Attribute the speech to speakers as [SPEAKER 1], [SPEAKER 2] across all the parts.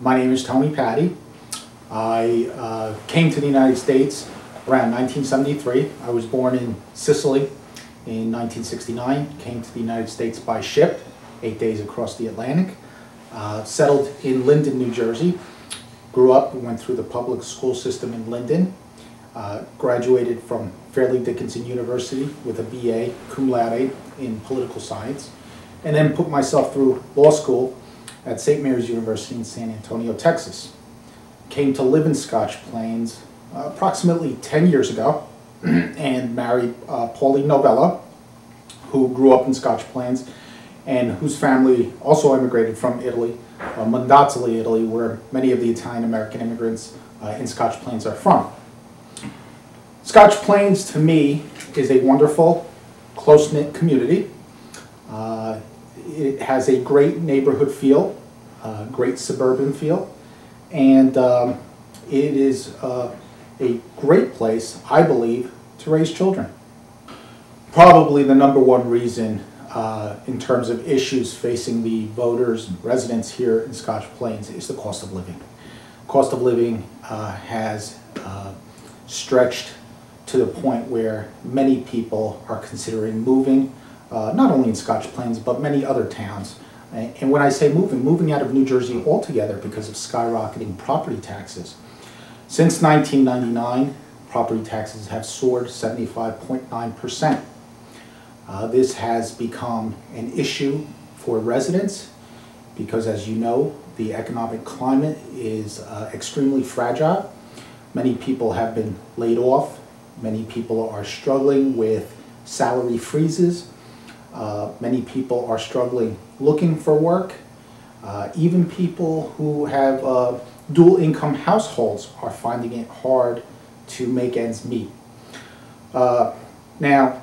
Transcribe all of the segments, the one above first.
[SPEAKER 1] My name is Tony Patti. I came to the United States around 1973. I was born in Sicily in 1969, came to the United States by ship, 8 days across the Atlantic, settled in Linden, New Jersey, grew up and went through the public school system in Linden, graduated from Fairleigh Dickinson University with a BA cum laude in political science, and then put myself through law school at St. Mary's University in San Antonio, Texas. Came to live in Scotch Plains approximately 10 years ago and married Pauline Novella, who grew up in Scotch Plains and whose family also immigrated from Italy, Mondazzoli, Italy, where many of the Italian-American immigrants in Scotch Plains are from. Scotch Plains, to me, is a wonderful, close-knit community. It has a great neighborhood feel, great suburban feel, and it is a great place, I believe, to raise children. Probably the #1 reason in terms of issues facing the voters and residents here in Scotch Plains is the cost of living. Cost of living has stretched to the point where many people are considering moving, not only in Scotch Plains, but many other towns. And when I say moving out of New Jersey altogether because of skyrocketing property taxes. Since 1999, property taxes have soared 75.9%. This has become an issue for residents because, as you know, the economic climate is extremely fragile. Many people have been laid off. Many people are struggling with salary freezes. Many people are struggling looking for work. Even people who have dual income households are finding it hard to make ends meet. Now,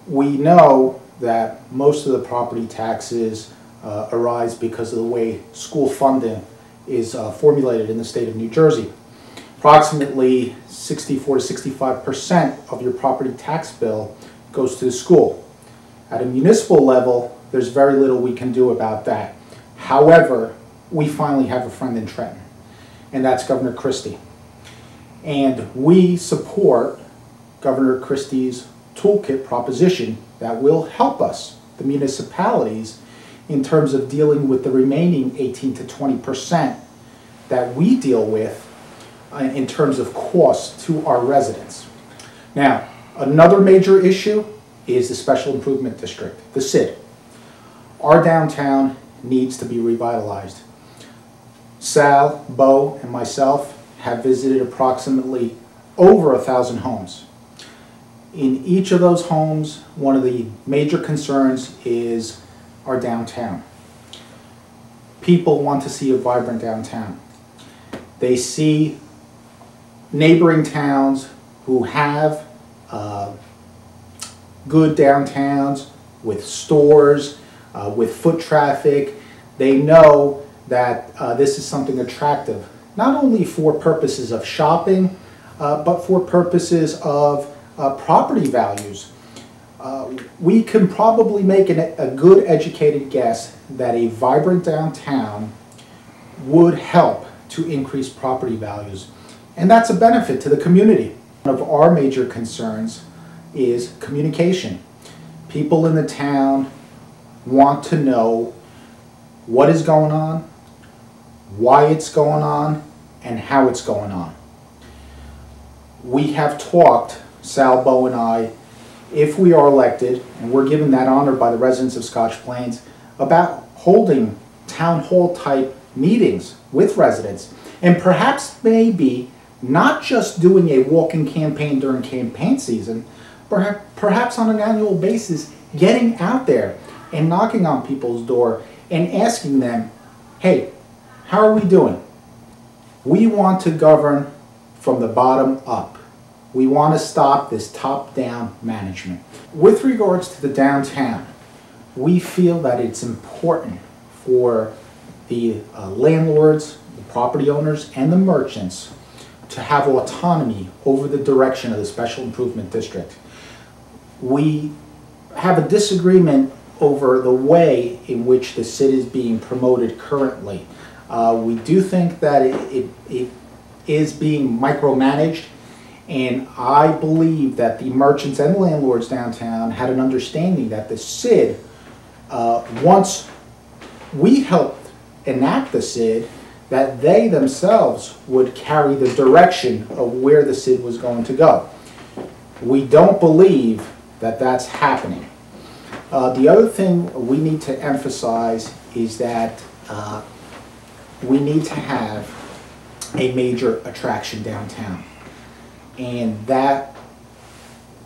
[SPEAKER 1] we know that most of the property taxes arise because of the way school funding is formulated in the state of New Jersey. Approximately 64 to 65% of your property tax bill goes to the school. At a municipal level, there's very little we can do about that. However, we finally have a friend in Trenton, and that's Governor Christie. And we support Governor Christie's toolkit proposition that will help us, the municipalities, in terms of dealing with the remaining 18 to 20% that we deal with in terms of costs to our residents. Now, another major issue is the Special Improvement District, the SID. Our downtown needs to be revitalized. Sal, Bo, and myself have visited approximately over 1,000 homes. In each of those homes, one of the major concerns is our downtown. People want to see a vibrant downtown. They see neighboring towns who have good downtowns with stores, with foot traffic. They know that this is something attractive, not only for purposes of shopping, but for purposes of property values. We can probably make a good educated guess that a vibrant downtown would help to increase property values. And that's a benefit to the community. One of our major concerns is communication. People in the town want to know what is going on, why it's going on, and how it's going on. We have talked, Sal, Bo, and I, if we are elected, and we're given that honor by the residents of Scotch Plains, about holding town hall type meetings with residents, and perhaps maybe not just doing a walking campaign during campaign season, perhaps on an annual basis, getting out there and knocking on people's door and asking them, hey, how are we doing? We want to govern from the bottom up. We want to stop this top-down management. With regards to the downtown, we feel that it's important for the landlords, the property owners, and the merchants to have autonomy over the direction of the Special Improvement District. We have a disagreement over the way in which the city is being promoted currently. We do think that it is being micromanaged, and I believe that the merchants and landlords downtown had an understanding that the SID, once we helped enact the SID, that they themselves would carry the direction of where the SID was going to go. We don't believe that that's happening. The other thing we need to emphasize is that we need to have a major attraction downtown. And that,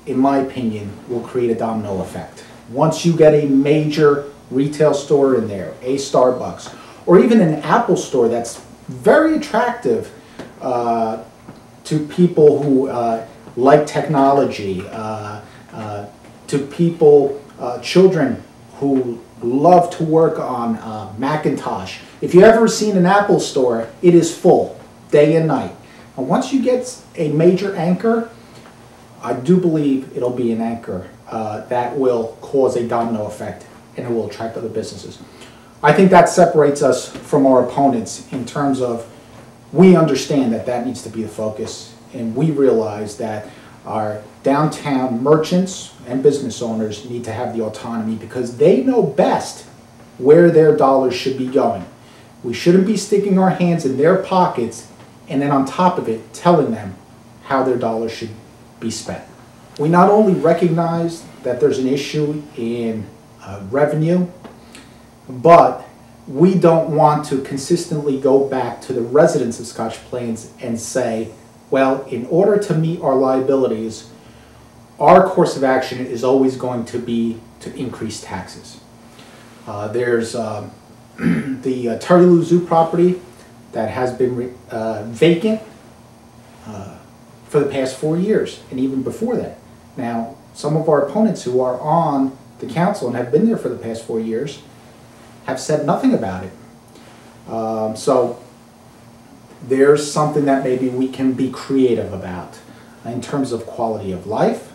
[SPEAKER 1] in my opinion, will create a domino effect. Once you get a major retail store in there, a Starbucks, or even an Apple store that's very attractive to people who like technology, to people, children who love to work on Macintosh. If you've ever seen an Apple store, it is full, day and night. And once you get a major anchor, I do believe it'll be an anchor that will cause a domino effect, and it will attract other businesses. I think that separates us from our opponents in terms of we understand that that needs to be the focus, and we realize that our downtown merchants and business owners need to have the autonomy because they know best where their dollars should be going. We shouldn't be sticking our hands in their pockets and then on top of it telling them how their dollars should be spent. We not only recognize that there's an issue in revenue, but we don't want to consistently go back to the residents of Scotch Plains and say, well, in order to meet our liabilities, our course of action is always going to be to increase taxes. There's the Terry Lou Zoo property that has been vacant for the past 4 years, and even before that. Now, some of our opponents who are on the council and have been there for the past 4 years have said nothing about it. So there's something that maybe we can be creative about in terms of quality of life.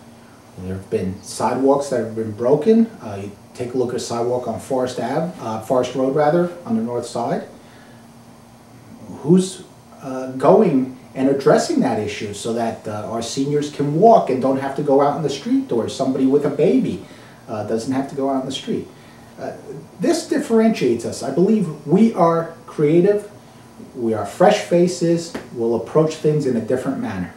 [SPEAKER 1] There have been sidewalks that have been broken. You take a look at a sidewalk on Forest Road rather, on the north side. Who's going and addressing that issue so that our seniors can walk and don't have to go out in the street, or somebody with a baby doesn't have to go out in the street? This differentiates us. I believe we are creative, we are fresh faces, we'll approach things in a different manner.